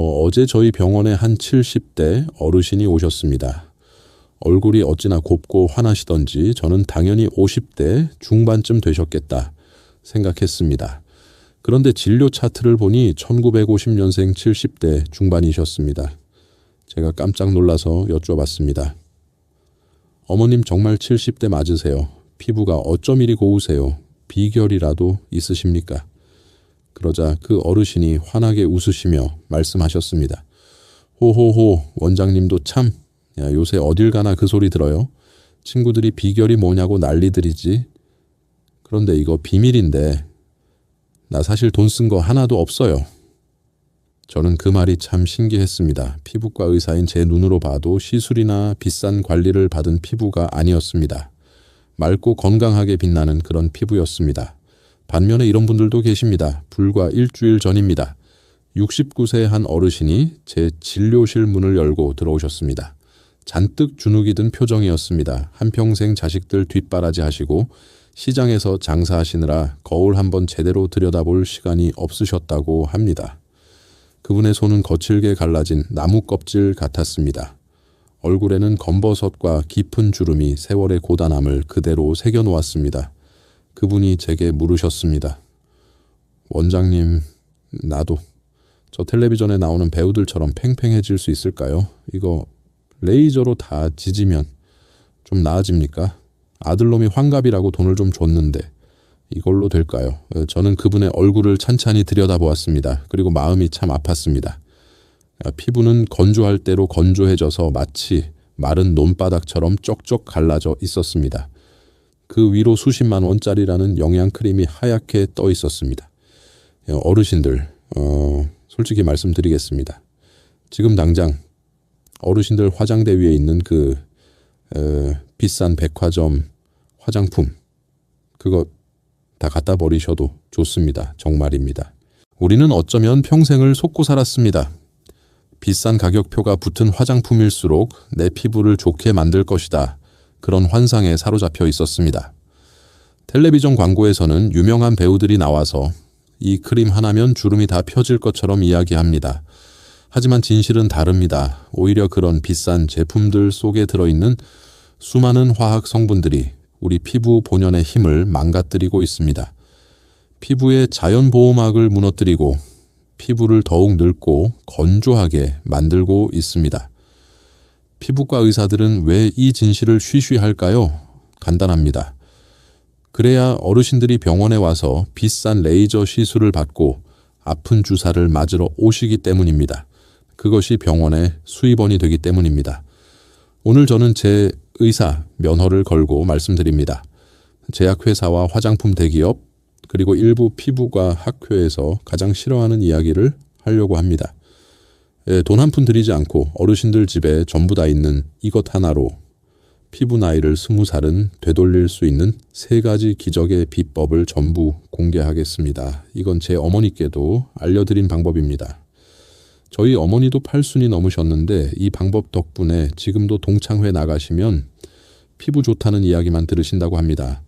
어제 저희 병원에 한 70대 어르신이 오셨습니다. 얼굴이 어찌나 곱고 환하시던지 저는 당연히 50대 중반쯤 되셨겠다 생각했습니다. 그런데 진료 차트를 보니 1950년생 70대 중반이셨습니다. 제가 깜짝 놀라서 여쭤봤습니다. 어머님 정말 70대 맞으세요? 피부가 어쩜 이리 고우세요? 비결이라도 있으십니까? 그러자 그 어르신이 환하게 웃으시며 말씀하셨습니다. 호호호, 원장님도 참, 야, 요새 어딜 가나 그 소리 들어요? 친구들이 비결이 뭐냐고 난리들이지. 그런데 이거 비밀인데 나 사실 돈 쓴 거 하나도 없어요. 저는 그 말이 참 신기했습니다. 피부과 의사인 제 눈으로 봐도 시술이나 비싼 관리를 받은 피부가 아니었습니다. 맑고 건강하게 빛나는 그런 피부였습니다. 반면에 이런 분들도 계십니다. 불과 일주일 전입니다. 69세 한 어르신이 제 진료실 문을 열고 들어오셨습니다. 잔뜩 주눅이 든 표정이었습니다. 한평생 자식들 뒷바라지 하시고 시장에서 장사하시느라 거울 한번 제대로 들여다볼 시간이 없으셨다고 합니다. 그분의 손은 거칠게 갈라진 나무 껍질 같았습니다. 얼굴에는 검버섯과 깊은 주름이 세월의 고단함을 그대로 새겨놓았습니다. 그분이 제게 물으셨습니다. 원장님, 나도 저 텔레비전에 나오는 배우들처럼 팽팽해질 수 있을까요? 이거 레이저로 다 지지면 좀 나아집니까? 아들놈이 환갑이라고 돈을 좀 줬는데 이걸로 될까요? 저는 그분의 얼굴을 찬찬히 들여다보았습니다. 그리고 마음이 참 아팠습니다. 피부는 건조할 대로 건조해져서 마치 마른 논바닥처럼 쪽쪽 갈라져 있었습니다. 그 위로 수십만 원짜리라는 영양크림이 하얗게 떠 있었습니다. 어르신들, 솔직히 말씀드리겠습니다. 지금 당장 어르신들 화장대 위에 있는 그 비싼 백화점 화장품 그거 다 갖다 버리셔도 좋습니다. 정말입니다. 우리는 어쩌면 평생을 속고 살았습니다. 비싼 가격표가 붙은 화장품일수록 내 피부를 좋게 만들 것이다. 그런 환상에 사로잡혀 있었습니다. 텔레비전 광고에서는 유명한 배우들이 나와서 이 크림 하나면 주름이 다 펴질 것처럼 이야기합니다. 하지만 진실은 다릅니다. 오히려 그런 비싼 제품들 속에 들어있는 수많은 화학 성분들이 우리 피부 본연의 힘을 망가뜨리고 있습니다. 피부의 자연보호막을 무너뜨리고 피부를 더욱 늙고 건조하게 만들고 있습니다. 피부과 의사들은 왜 이 진실을 쉬쉬할까요? 간단합니다. 그래야 어르신들이 병원에 와서 비싼 레이저 시술을 받고 아픈 주사를 맞으러 오시기 때문입니다. 그것이 병원의 수입원이 되기 때문입니다. 오늘 저는 제 의사 면허를 걸고 말씀드립니다. 제약회사와 화장품 대기업 그리고 일부 피부과 학회에서 가장 싫어하는 이야기를 하려고 합니다. 돈 한 푼 들이지 않고 어르신들 집에 전부 다 있는 이것 하나로 피부 나이를 20살은 되돌릴 수 있는 3가지 기적의 비법을 전부 공개하겠습니다. 이건 제 어머니께도 알려드린 방법입니다. 저희 어머니도 80이 넘으셨는데 이 방법 덕분에 지금도 동창회 나가시면 피부 좋다는 이야기만 들으신다고 합니다.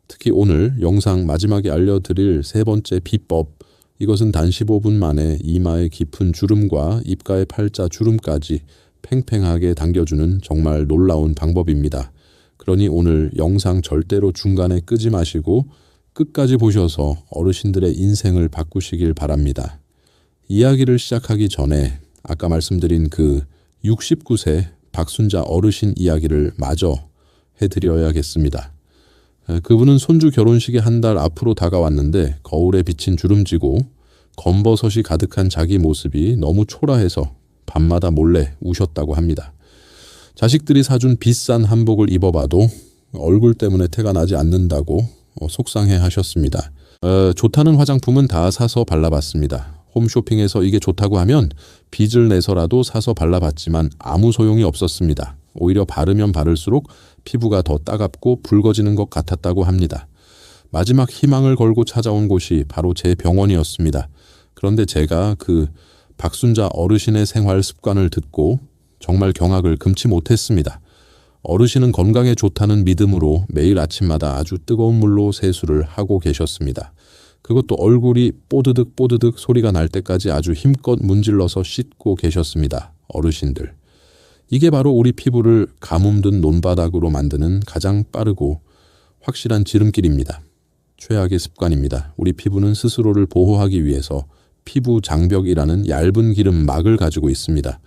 특히 오늘 영상 마지막에 알려드릴 3번째 비법, 이것은 단 15분 만에 이마의 깊은 주름과 입가의 팔자 주름까지 팽팽하게 당겨주는 정말 놀라운 방법입니다. 그러니 오늘 영상 절대로 중간에 끄지 마시고 끝까지 보셔서 어르신들의 인생을 바꾸시길 바랍니다. 이야기를 시작하기 전에 아까 말씀드린 그 69세 박순자 어르신 이야기를 마저 해드려야겠습니다. 그분은 손주 결혼식이 한 달 앞으로 다가왔는데 거울에 비친 주름지고 검버섯이 가득한 자기 모습이 너무 초라해서 밤마다 몰래 우셨다고 합니다. 자식들이 사준 비싼 한복을 입어봐도 얼굴 때문에 태가 나지 않는다고 속상해 하셨습니다. 좋다는 화장품은 다 사서 발라봤습니다. 홈쇼핑에서 이게 좋다고 하면 빚을 내서라도 사서 발라봤지만 아무 소용이 없었습니다. 오히려 바르면 바를수록 피부가 더 따갑고 붉어지는 것 같았다고 합니다. 마지막 희망을 걸고 찾아온 곳이 바로 제 병원이었습니다. 그런데 제가 그 박순자 어르신의 생활 습관을 듣고 정말 경악을 금치 못했습니다. 어르신은 건강에 좋다는 믿음으로 매일 아침마다 아주 뜨거운 물로 세수를 하고 계셨습니다. 그것도 얼굴이 뽀드득 뽀드득 소리가 날 때까지 아주 힘껏 문질러서 씻고 계셨습니다. 어르신들. 이게 바로 우리 피부를 가뭄든 논바닥으로 만드는 가장 빠르고 확실한 지름길입니다. 최악의 습관입니다. 우리 피부는 스스로를 보호하기 위해서 피부 장벽이라는 얇은 기름 막을 가지고 있습니다.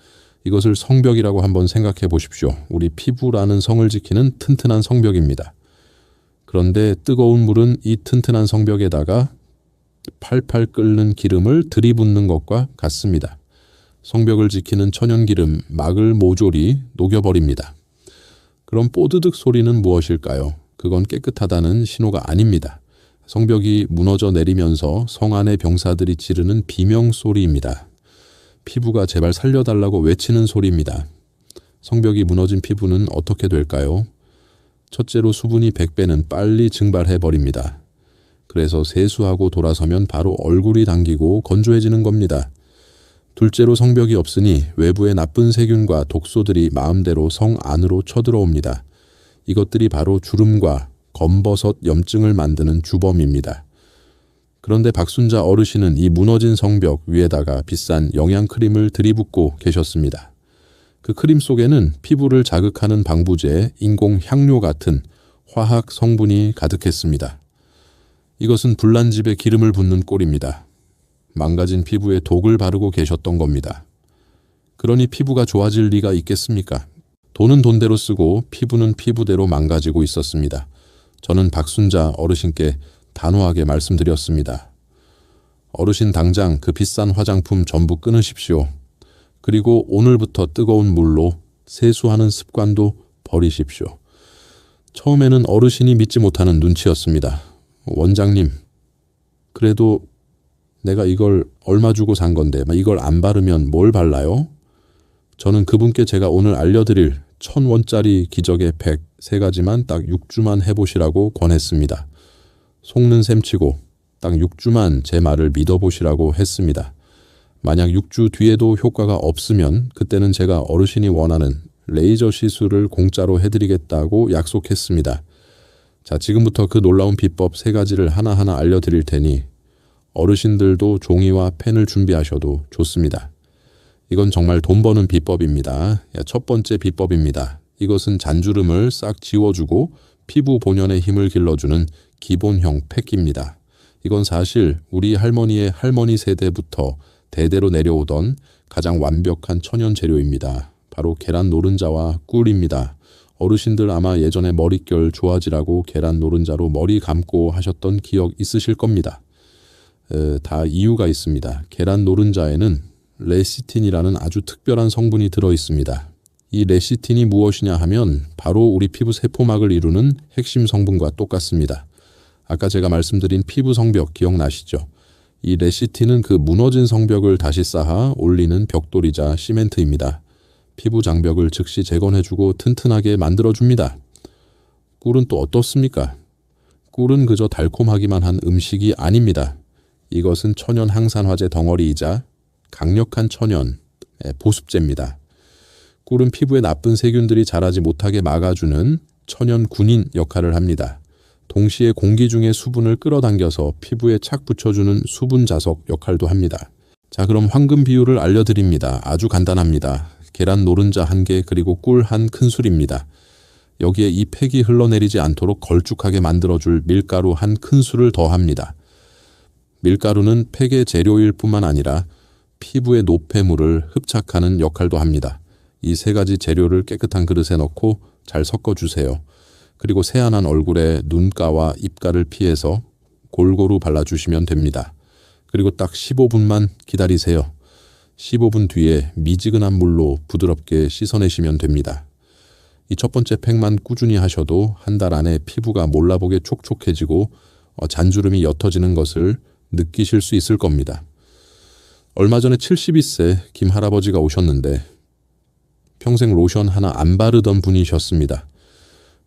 이것을 성벽이라고 한번 생각해 보십시오. 우리 피부라는 성을 지키는 튼튼한 성벽입니다. 그런데 뜨거운 물은 이 튼튼한 성벽에다가 팔팔 끓는 기름을 들이붓는 것과 같습니다. 성벽을 지키는 천연기름, 막을 모조리 녹여버립니다. 그럼 뽀드득 소리는 무엇일까요? 그건 깨끗하다는 신호가 아닙니다. 성벽이 무너져 내리면서 성 안의 병사들이 지르는 비명소리입니다. 피부가 제발 살려달라고 외치는 소리입니다. 성벽이 무너진 피부는 어떻게 될까요? 첫째로 수분이 100배는 빨리 증발해버립니다. 그래서 세수하고 돌아서면 바로 얼굴이 당기고 건조해지는 겁니다. 둘째로 성벽이 없으니 외부의 나쁜 세균과 독소들이 마음대로 성 안으로 쳐들어옵니다. 이것들이 바로 주름과 검버섯 염증을 만드는 주범입니다. 그런데 박순자 어르신은 이 무너진 성벽 위에다가 비싼 영양크림을 들이붓고 계셨습니다. 그 크림 속에는 피부를 자극하는 방부제, 인공 향료 같은 화학 성분이 가득했습니다. 이것은 불난 집에 기름을 붓는 꼴입니다. 망가진 피부에 독을 바르고 계셨던 겁니다. 그러니 피부가 좋아질 리가 있겠습니까? 돈은 돈대로 쓰고 피부는 피부대로 망가지고 있었습니다. 저는 박순자 어르신께 단호하게 말씀드렸습니다. 어르신 당장 그 비싼 화장품 전부 끊으십시오. 그리고 오늘부터 뜨거운 물로 세수하는 습관도 버리십시오. 처음에는 어르신이 믿지 못하는 눈치였습니다. 원장님, 그래도 내가 이걸 얼마 주고 산 건데 이걸 안 바르면 뭘 발라요? 저는 그분께 제가 오늘 알려드릴 1,000원짜리 기적의 100, 3가지만 딱 6주만 해보시라고 권했습니다. 속는 셈치고 딱 6주만 제 말을 믿어보시라고 했습니다. 만약 6주 뒤에도 효과가 없으면 그때는 제가 어르신이 원하는 레이저 시술을 공짜로 해드리겠다고 약속했습니다. 자, 지금부터 그 놀라운 비법 3가지를 하나하나 알려드릴 테니 어르신들도 종이와 펜을 준비하셔도 좋습니다. 이건 정말 돈 버는 비법입니다. 첫 번째 비법입니다. 이것은 잔주름을 싹 지워주고 피부 본연의 힘을 길러주는 기본형 팩입니다. 이건 사실 우리 할머니의 할머니 세대부터 대대로 내려오던 가장 완벽한 천연 재료입니다. 바로 계란 노른자와 꿀입니다. 어르신들 아마 예전에 머릿결 좋아지라고 계란 노른자로 머리 감고 하셨던 기억 있으실 겁니다. 다 이유가 있습니다. 계란 노른자에는 레시틴이라는 아주 특별한 성분이 들어있습니다. 이 레시틴이 무엇이냐 하면 바로 우리 피부 세포막을 이루는 핵심 성분과 똑같습니다. 아까 제가 말씀드린 피부 성벽 기억나시죠? 이 레시틴은 그 무너진 성벽을 다시 쌓아 올리는 벽돌이자 시멘트입니다. 피부 장벽을 즉시 재건해주고 튼튼하게 만들어줍니다. 꿀은 또 어떻습니까? 꿀은 그저 달콤하기만 한 음식이 아닙니다. 이것은 천연 항산화제 덩어리이자 강력한 천연 보습제입니다. 꿀은 피부에 나쁜 세균들이 자라지 못하게 막아주는 천연 군인 역할을 합니다. 동시에 공기 중의 수분을 끌어당겨서 피부에 착 붙여주는 수분 자석 역할도 합니다. 자, 그럼 황금 비율을 알려드립니다. 아주 간단합니다. 계란 노른자 1개 그리고 꿀 1큰술입니다. 여기에 이 팩이 흘러내리지 않도록 걸쭉하게 만들어줄 밀가루 1큰술을 더합니다. 밀가루는 팩의 재료일 뿐만 아니라 피부의 노폐물을 흡착하는 역할도 합니다. 이 3가지 재료를 깨끗한 그릇에 넣고 잘 섞어주세요. 그리고 새하얀 얼굴에 눈가와 입가를 피해서 골고루 발라주시면 됩니다. 그리고 딱 15분만 기다리세요. 15분 뒤에 미지근한 물로 부드럽게 씻어내시면 됩니다. 이 첫 번째 팩만 꾸준히 하셔도 한 달 안에 피부가 몰라보게 촉촉해지고 잔주름이 옅어지는 것을 느끼실 수 있을 겁니다. 얼마 전에 72세 김 할아버지가 오셨는데 평생 로션 하나 안 바르던 분이셨습니다.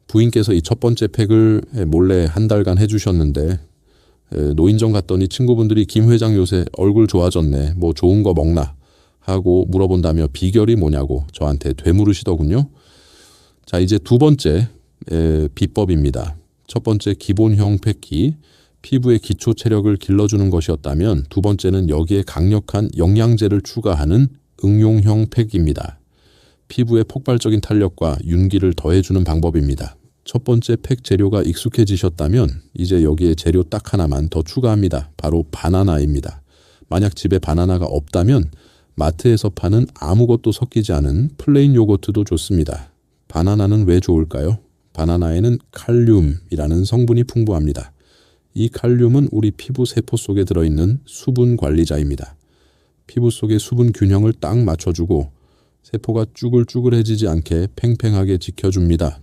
부인께서 이 첫 번째 팩을 몰래 한 달간 해주셨는데 노인정 갔더니 친구분들이 김 회장 요새 얼굴 좋아졌네, 뭐 좋은 거 먹나 하고 물어본다며 비결이 뭐냐고 저한테 되물으시더군요. 자, 이제 두 번째 비법입니다. 첫 번째 기본형 팩이 피부의 기초 체력을 길러주는 것이었다면 두 번째는 여기에 강력한 영양제를 추가하는 응용형 팩입니다. 피부의 폭발적인 탄력과 윤기를 더해주는 방법입니다. 첫 번째 팩 재료가 익숙해지셨다면 이제 여기에 재료 딱 하나만 더 추가합니다. 바로 바나나입니다. 만약 집에 바나나가 없다면 마트에서 파는 아무것도 섞이지 않은 플레인 요거트도 좋습니다. 바나나는 왜 좋을까요? 바나나에는 칼륨이라는 성분이 풍부합니다. 이 칼륨은 우리 피부 세포 속에 들어있는 수분 관리자입니다. 피부 속의 수분 균형을 딱 맞춰주고 세포가 쭈글쭈글해지지 않게 팽팽하게 지켜줍니다.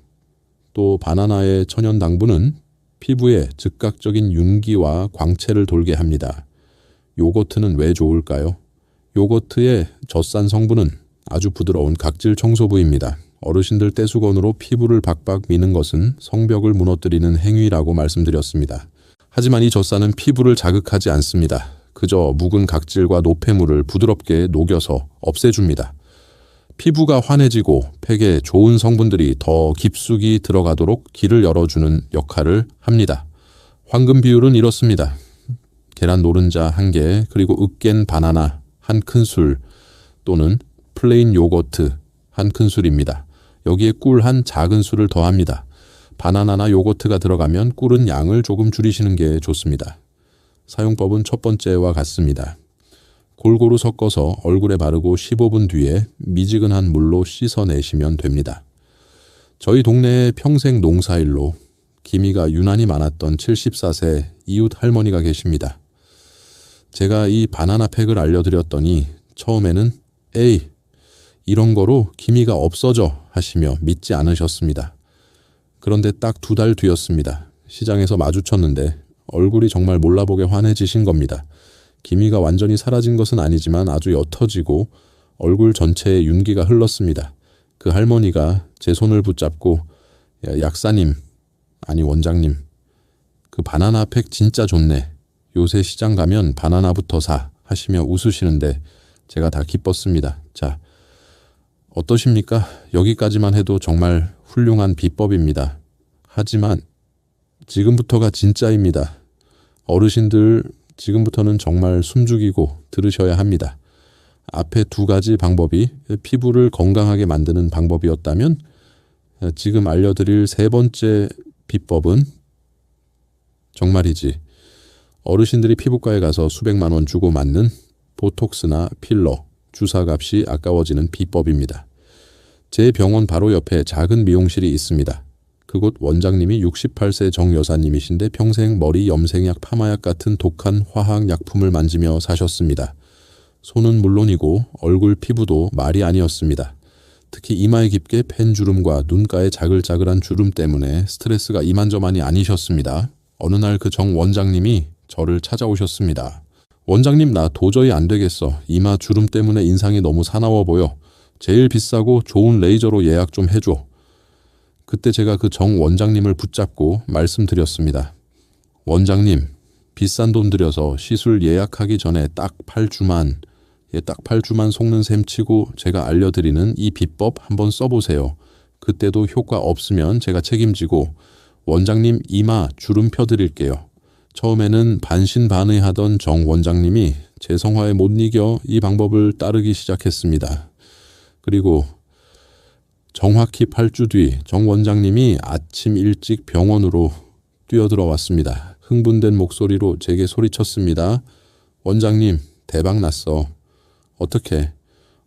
또 바나나의 천연 당분은 피부에 즉각적인 윤기와 광채를 돌게 합니다. 요거트는 왜 좋을까요? 요거트의 젖산 성분은 아주 부드러운 각질 청소부입니다. 어르신들 떼수건으로 피부를 박박 미는 것은 성벽을 무너뜨리는 행위라고 말씀드렸습니다. 하지만 이 젖산은 피부를 자극하지 않습니다. 그저 묵은 각질과 노폐물을 부드럽게 녹여서 없애줍니다. 피부가 환해지고 팩에 좋은 성분들이 더 깊숙이 들어가도록 길을 열어주는 역할을 합니다. 황금 비율은 이렇습니다. 계란 노른자 1개, 그리고 으깬 바나나 1큰술 또는 플레인 요거트 1큰술입니다. 여기에 꿀 한 작은 술을 더합니다. 바나나나 요거트가 들어가면 꿀은 양을 조금 줄이시는 게 좋습니다. 사용법은 첫 번째와 같습니다. 골고루 섞어서 얼굴에 바르고 15분 뒤에 미지근한 물로 씻어내시면 됩니다. 저희 동네에 평생 농사일로 기미가 유난히 많았던 74세 이웃 할머니가 계십니다. 제가 이 바나나 팩을 알려드렸더니 처음에는 에이, 이런 거로 기미가 없어져 하시며 믿지 않으셨습니다. 그런데 딱 2달 뒤였습니다. 시장에서 마주쳤는데 얼굴이 정말 몰라보게 환해지신 겁니다. 기미가 완전히 사라진 것은 아니지만 아주 옅어지고 얼굴 전체에 윤기가 흘렀습니다. 그 할머니가 제 손을 붙잡고 약사님, 아니 원장님, 그 바나나 팩 진짜 좋네. 요새 시장 가면 바나나부터 사 하시며 웃으시는데 제가 다 기뻤습니다. 자, 어떠십니까? 여기까지만 해도 정말 훌륭한 비법입니다. 하지만 지금부터가 진짜입니다. 어르신들 지금부터는 정말 숨죽이고 들으셔야 합니다. 앞에 2가지 방법이 피부를 건강하게 만드는 방법이었다면 지금 알려드릴 3번째 비법은 정말이지 어르신들이 피부과에 가서 수백만 원 주고 맞는 보톡스나 필러, 주사값이 아까워지는 비법입니다. 제 병원 바로 옆에 작은 미용실이 있습니다. 그곳 원장님이 68세 정 여사님이신데 평생 머리 염색약, 파마약 같은 독한 화학약품을 만지며 사셨습니다. 손은 물론이고 얼굴 피부도 말이 아니었습니다. 특히 이마에 깊게 팬 주름과 눈가에 자글자글한 주름 때문에 스트레스가 이만저만이 아니셨습니다. 어느 날 그 정 원장님이 저를 찾아오셨습니다. 원장님, 나 도저히 안 되겠어. 이마 주름 때문에 인상이 너무 사나워 보여. 제일 비싸고 좋은 레이저로 예약 좀 해줘. 그때 제가 그 정 원장님을 붙잡고 말씀드렸습니다. 원장님, 비싼 돈 들여서 시술 예약하기 전에 딱 8주만 속는 셈 치고 제가 알려드리는 이 비법 한번 써보세요. 그때도 효과 없으면 제가 책임지고 원장님 이마 주름 펴드릴게요. 처음에는 반신반의하던 정 원장님이 제 성화에 못 이겨 이 방법을 따르기 시작했습니다. 그리고 정확히 8주 뒤 정 원장님이 아침 일찍 병원으로 뛰어들어왔습니다. 흥분된 목소리로 제게 소리쳤습니다. 원장님, 대박 났어. 어떻게?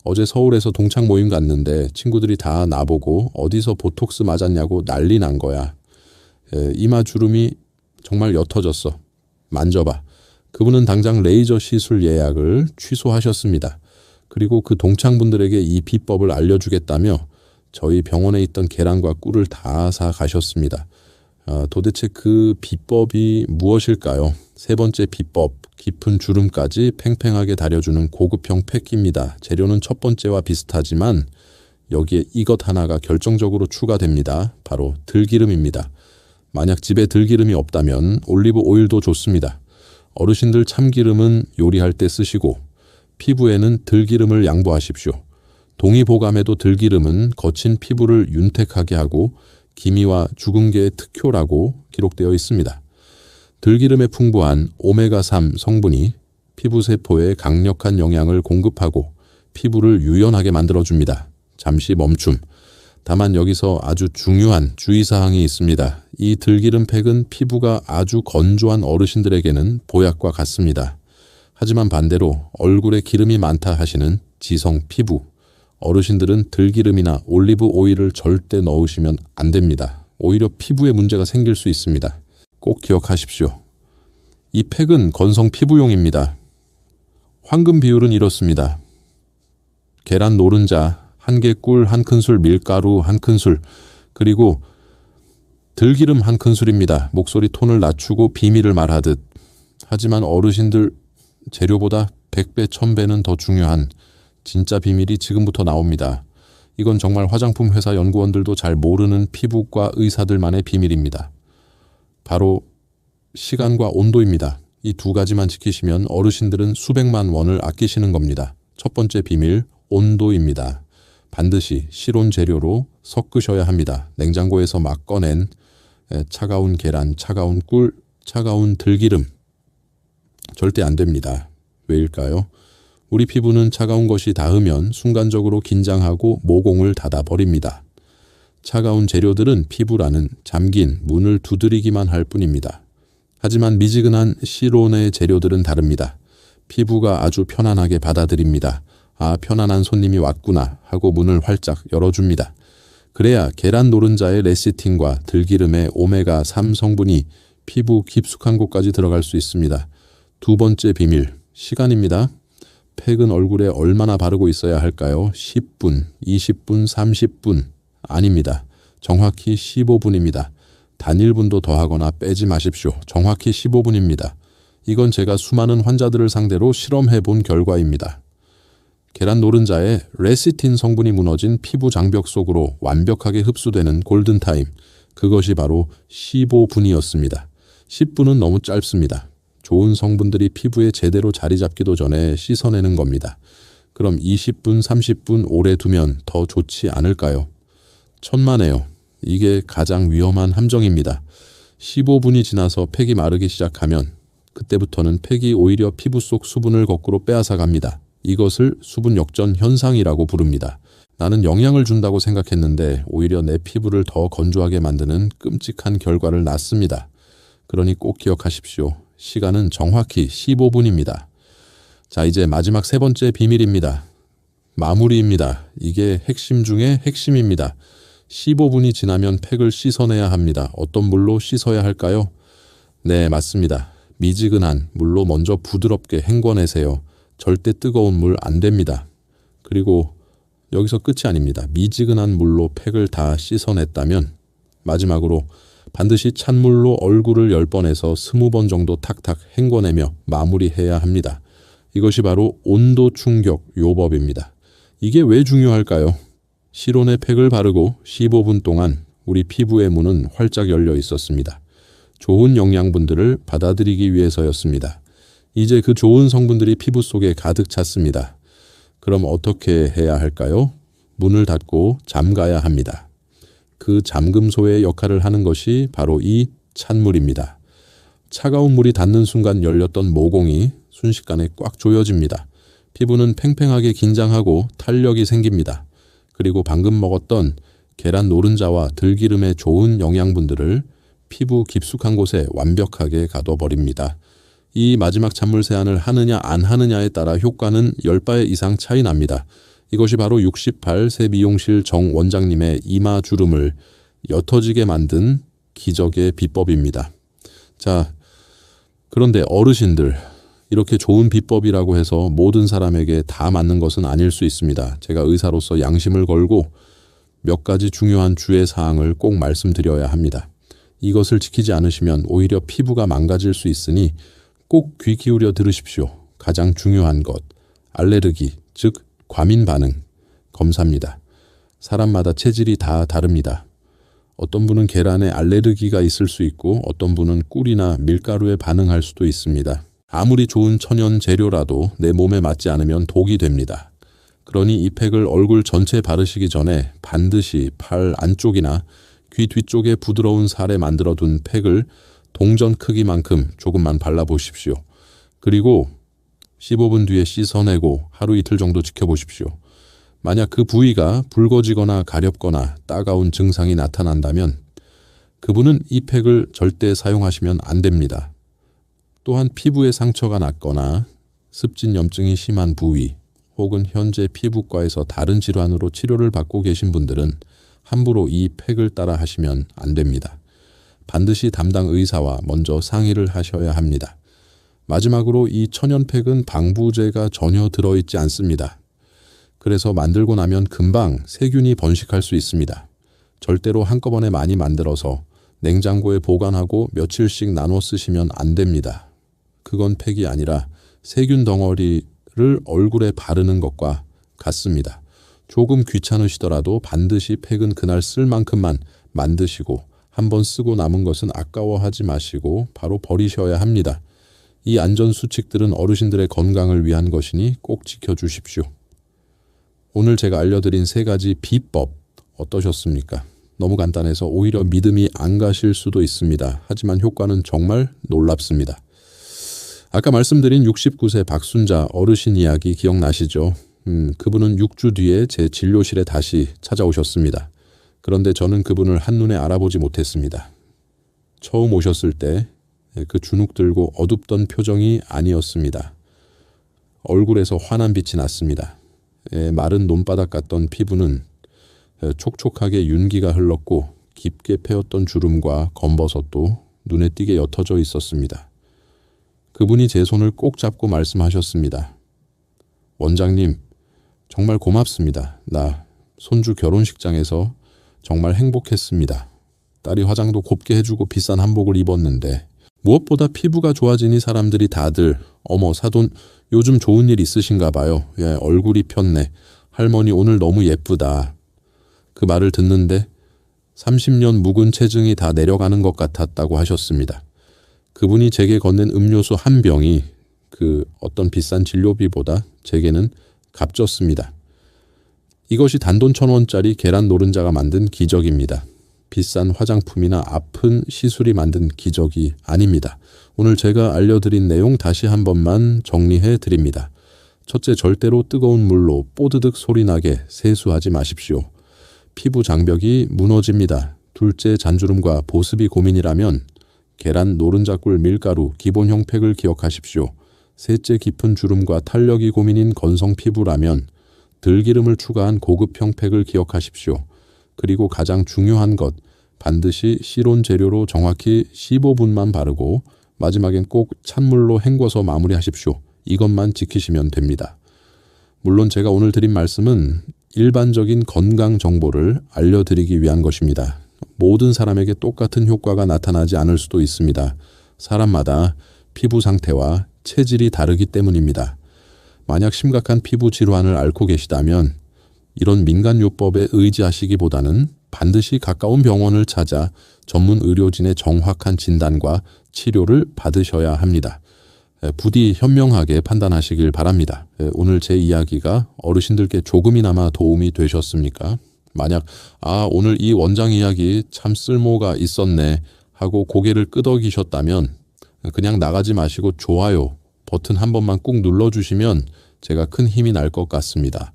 어제 서울에서 동창 모임 갔는데 친구들이 다 나보고 어디서 보톡스 맞았냐고 난리 난 거야. 이마 주름이 정말 옅어졌어. 만져봐. 그분은 당장 레이저 시술 예약을 취소하셨습니다. 그리고 그 동창분들에게 이 비법을 알려주겠다며 저희 병원에 있던 계란과 꿀을 다 사 가셨습니다. 도대체 그 비법이 무엇일까요? 3번째 비법, 깊은 주름까지 팽팽하게 다려주는 고급형 팩입니다. 재료는 첫 번째와 비슷하지만 여기에 이것 하나가 결정적으로 추가됩니다. 바로 들기름입니다. 만약 집에 들기름이 없다면 올리브 오일도 좋습니다. 어르신들 참기름은 요리할 때 쓰시고 피부에는 들기름을 양보하십시오. 동의보감에도 들기름은 거친 피부를 윤택하게 하고 기미와 주근깨의 특효라고 기록되어 있습니다. 들기름에 풍부한 오메가3 성분이 피부 세포에 강력한 영양을 공급하고 피부를 유연하게 만들어줍니다. 잠시 멈춤. 다만 여기서 아주 중요한 주의사항이 있습니다. 이 들기름 팩은 피부가 아주 건조한 어르신들에게는 보약과 같습니다. 하지만 반대로 얼굴에 기름이 많다 하시는 지성 피부, 어르신들은 들기름이나 올리브 오일을 절대 넣으시면 안 됩니다. 오히려 피부에 문제가 생길 수 있습니다. 꼭 기억하십시오. 이 팩은 건성 피부용입니다. 황금 비율은 이렇습니다. 계란 노른자 1개 꿀 1큰술, 밀가루 1큰술, 그리고 들기름 1큰술입니다. 목소리 톤을 낮추고 비밀을 말하듯. 하지만 어르신들 재료보다 100배, 1000배는 더 중요한 진짜 비밀이 지금부터 나옵니다. 이건 정말 화장품 회사 연구원들도 잘 모르는 피부과 의사들만의 비밀입니다. 바로 시간과 온도입니다. 이 두 가지만 지키시면 어르신들은 수백만 원을 아끼시는 겁니다. 첫 번째 비밀, 온도입니다. 반드시 실온 재료로 섞으셔야 합니다. 냉장고에서 막 꺼낸 차가운 계란, 차가운 꿀, 차가운 들기름 절대 안 됩니다. 왜일까요? 우리 피부는 차가운 것이 닿으면 순간적으로 긴장하고 모공을 닫아버립니다. 차가운 재료들은 피부라는 잠긴 문을 두드리기만 할 뿐입니다. 하지만 미지근한 실온의 재료들은 다릅니다. 피부가 아주 편안하게 받아들입니다. 아, 편안한 손님이 왔구나 하고 문을 활짝 열어줍니다. 그래야 계란 노른자의 레시틴과 들기름의 오메가3 성분이 피부 깊숙한 곳까지 들어갈 수 있습니다. 두 번째 비밀, 시간입니다. 팩은 얼굴에 얼마나 바르고 있어야 할까요? 10분, 20분, 30분? 아닙니다. 정확히 15분입니다. 단 1분도 더하거나 빼지 마십시오. 정확히 15분입니다. 이건 제가 수많은 환자들을 상대로 실험해 본 결과입니다. 계란 노른자에 레시틴 성분이 무너진 피부 장벽 속으로 완벽하게 흡수되는 골든타임, 그것이 바로 15분이었습니다. 10분은 너무 짧습니다. 좋은 성분들이 피부에 제대로 자리 잡기도 전에 씻어내는 겁니다. 그럼 20분, 30분 오래 두면 더 좋지 않을까요? 천만에요. 이게 가장 위험한 함정입니다. 15분이 지나서 팩이 마르기 시작하면 그때부터는 팩이 오히려 피부 속 수분을 거꾸로 빼앗아 갑니다. 이것을 수분 역전 현상이라고 부릅니다. 나는 영양을 준다고 생각했는데 오히려 내 피부를 더 건조하게 만드는 끔찍한 결과를 낳습니다. 그러니 꼭 기억하십시오. 시간은 정확히 15분입니다. 자, 이제 마지막 세 번째 비밀입니다. 마무리입니다. 이게 핵심 중에 핵심입니다. 15분이 지나면 팩을 씻어내야 합니다. 어떤 물로 씻어야 할까요? 네, 맞습니다. 미지근한 물로 먼저 부드럽게 헹궈내세요. 절대 뜨거운 물 안 됩니다. 그리고 여기서 끝이 아닙니다. 미지근한 물로 팩을 다 씻어냈다면 마지막으로 반드시 찬물로 얼굴을 10번에서 20번 정도 탁탁 헹궈내며 마무리해야 합니다. 이것이 바로 온도 충격 요법입니다. 이게 왜 중요할까요? 실온의 팩을 바르고 15분 동안 우리 피부의 문은 활짝 열려 있었습니다. 좋은 영양분들을 받아들이기 위해서였습니다. 이제 그 좋은 성분들이 피부 속에 가득 찼습니다. 그럼 어떻게 해야 할까요? 문을 닫고 잠가야 합니다. 그 잠금소의 역할을 하는 것이 바로 이 찬물입니다. 차가운 물이 닿는 순간 열렸던 모공이 순식간에 꽉 조여집니다. 피부는 팽팽하게 긴장하고 탄력이 생깁니다. 그리고 방금 먹었던 계란 노른자와 들기름의 좋은 영양분들을 피부 깊숙한 곳에 완벽하게 가둬버립니다. 이 마지막 찬물 세안을 하느냐 안 하느냐에 따라 효과는 10배 이상 차이 납니다. 이것이 바로 68세 미용실 정 원장님의 이마 주름을 옅어지게 만든 기적의 비법입니다. 자, 그런데 어르신들, 이렇게 좋은 비법이라고 해서 모든 사람에게 다 맞는 것은 아닐 수 있습니다. 제가 의사로서 양심을 걸고 몇 가지 중요한 주의 사항을 꼭 말씀드려야 합니다. 이것을 지키지 않으시면 오히려 피부가 망가질 수 있으니 꼭 귀 기울여 들으십시오. 가장 중요한 것, 알레르기, 즉 과민 반응 검사입니다. 사람마다 체질이 다 다릅니다. 어떤 분은 계란에 알레르기가 있을 수 있고 어떤 분은 꿀이나 밀가루에 반응할 수도 있습니다. 아무리 좋은 천연 재료라도 내 몸에 맞지 않으면 독이 됩니다. 그러니 이 팩을 얼굴 전체 바르시기 전에 반드시 팔 안쪽이나 귀 뒤쪽에 부드러운 살에 만들어둔 팩을 동전 크기만큼 조금만 발라보십시오. 그리고 15분 뒤에 씻어내고 하루 이틀 정도 지켜보십시오. 만약 그 부위가 붉어지거나 가렵거나 따가운 증상이 나타난다면 그분은 이 팩을 절대 사용하시면 안 됩니다. 또한 피부에 상처가 났거나 습진염증이 심한 부위 혹은 현재 피부과에서 다른 질환으로 치료를 받고 계신 분들은 함부로 이 팩을 따라 하시면 안 됩니다. 반드시 담당 의사와 먼저 상의를 하셔야 합니다. 마지막으로 이 천연팩은 방부제가 전혀 들어있지 않습니다. 그래서 만들고 나면 금방 세균이 번식할 수 있습니다. 절대로 한꺼번에 많이 만들어서 냉장고에 보관하고 며칠씩 나눠 쓰시면 안 됩니다. 그건 팩이 아니라 세균 덩어리를 얼굴에 바르는 것과 같습니다. 조금 귀찮으시더라도 반드시 팩은 그날 쓸 만큼만 만드시고 한번 쓰고 남은 것은 아까워하지 마시고 바로 버리셔야 합니다. 이 안전수칙들은 어르신들의 건강을 위한 것이니 꼭 지켜주십시오. 오늘 제가 알려드린 3가지 비법 어떠셨습니까? 너무 간단해서 오히려 믿음이 안 가실 수도 있습니다. 하지만 효과는 정말 놀랍습니다. 아까 말씀드린 69세 박순자 어르신 이야기 기억나시죠? 그분은 6주 뒤에 제 진료실에 다시 찾아오셨습니다. 그런데 저는 그분을 한눈에 알아보지 못했습니다. 처음 오셨을 때 그 주눅 들고 어둡던 표정이 아니었습니다. 얼굴에서 환한 빛이 났습니다. 마른 논바닥 같던 피부는 촉촉하게 윤기가 흘렀고 깊게 패였던 주름과 검버섯도 눈에 띄게 옅어져 있었습니다. 그분이 제 손을 꼭 잡고 말씀하셨습니다. 원장님, 정말 고맙습니다. 나 손주 결혼식장에서 정말 행복했습니다. 딸이 화장도 곱게 해주고 비싼 한복을 입었는데 무엇보다 피부가 좋아지니 사람들이 다들 어머 사돈 요즘 좋은 일 있으신가 봐요. 얼굴이 폈네. 할머니 오늘 너무 예쁘다. 그 말을 듣는데 30년 묵은 체증이 다 내려가는 것 같았다고 하셨습니다. 그분이 제게 건넨 음료수 한 병이 그 어떤 비싼 진료비보다 제게는 값졌습니다. 이것이 단돈 1,000원짜리 계란 노른자가 만든 기적입니다. 비싼 화장품이나 아픈 시술이 만든 기적이 아닙니다. 오늘 제가 알려드린 내용 다시 한 번만 정리해 드립니다. 첫째, 절대로 뜨거운 물로 뽀드득 소리나게 세수하지 마십시오. 피부 장벽이 무너집니다. 둘째, 잔주름과 보습이 고민이라면 계란, 노른자꿀, 밀가루, 기본형 팩을 기억하십시오. 셋째, 깊은 주름과 탄력이 고민인 건성 피부라면 들기름을 추가한 고급형 팩을 기억하십시오. 그리고 가장 중요한 것, 반드시 실온 재료로 정확히 15분만 바르고 마지막엔 꼭 찬물로 헹궈서 마무리하십시오. 이것만 지키시면 됩니다. 물론 제가 오늘 드린 말씀은 일반적인 건강 정보를 알려드리기 위한 것입니다. 모든 사람에게 똑같은 효과가 나타나지 않을 수도 있습니다. 사람마다 피부 상태와 체질이 다르기 때문입니다. 만약 심각한 피부 질환을 앓고 계시다면 이런 민간요법에 의지하시기보다는 반드시 가까운 병원을 찾아 전문 의료진의 정확한 진단과 치료를 받으셔야 합니다. 부디 현명하게 판단하시길 바랍니다. 오늘 제 이야기가 어르신들께 조금이나마 도움이 되셨습니까? 만약 오늘 이 원장 이야기 참 쓸모가 있었네 하고 고개를 끄덕이셨다면 그냥 나가지 마시고 좋아요 버튼 한 번만 꾹 눌러주시면 제가 큰 힘이 날 것 같습니다.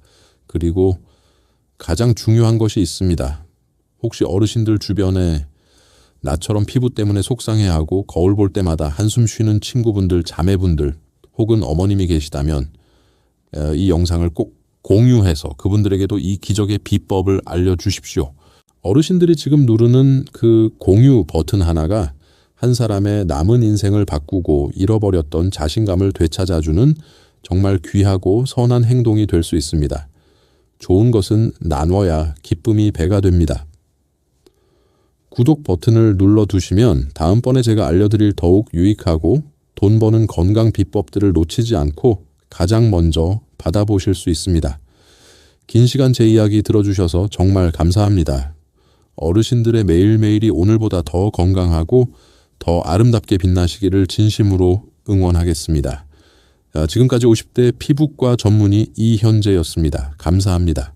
그리고 가장 중요한 것이 있습니다. 혹시 어르신들 주변에 나처럼 피부 때문에 속상해하고 거울 볼 때마다 한숨 쉬는 친구분들, 자매분들 혹은 어머님이 계시다면 이 영상을 꼭 공유해서 그분들에게도 이 기적의 비법을 알려주십시오. 어르신들이 지금 누르는 그 공유 버튼 하나가 한 사람의 남은 인생을 바꾸고 잃어버렸던 자신감을 되찾아주는 정말 귀하고 선한 행동이 될 수 있습니다. 좋은 것은 나눠야 기쁨이 배가 됩니다. 구독 버튼을 눌러두시면 다음번에 제가 알려드릴 더욱 유익하고 돈 버는 건강 비법들을 놓치지 않고 가장 먼저 받아보실 수 있습니다. 긴 시간 제 이야기 들어주셔서 정말 감사합니다. 어르신들의 매일매일이 오늘보다 더 건강하고 더 아름답게 빛나시기를 진심으로 응원하겠습니다. 지금까지 50대 피부과 전문의 이현재였습니다. 감사합니다.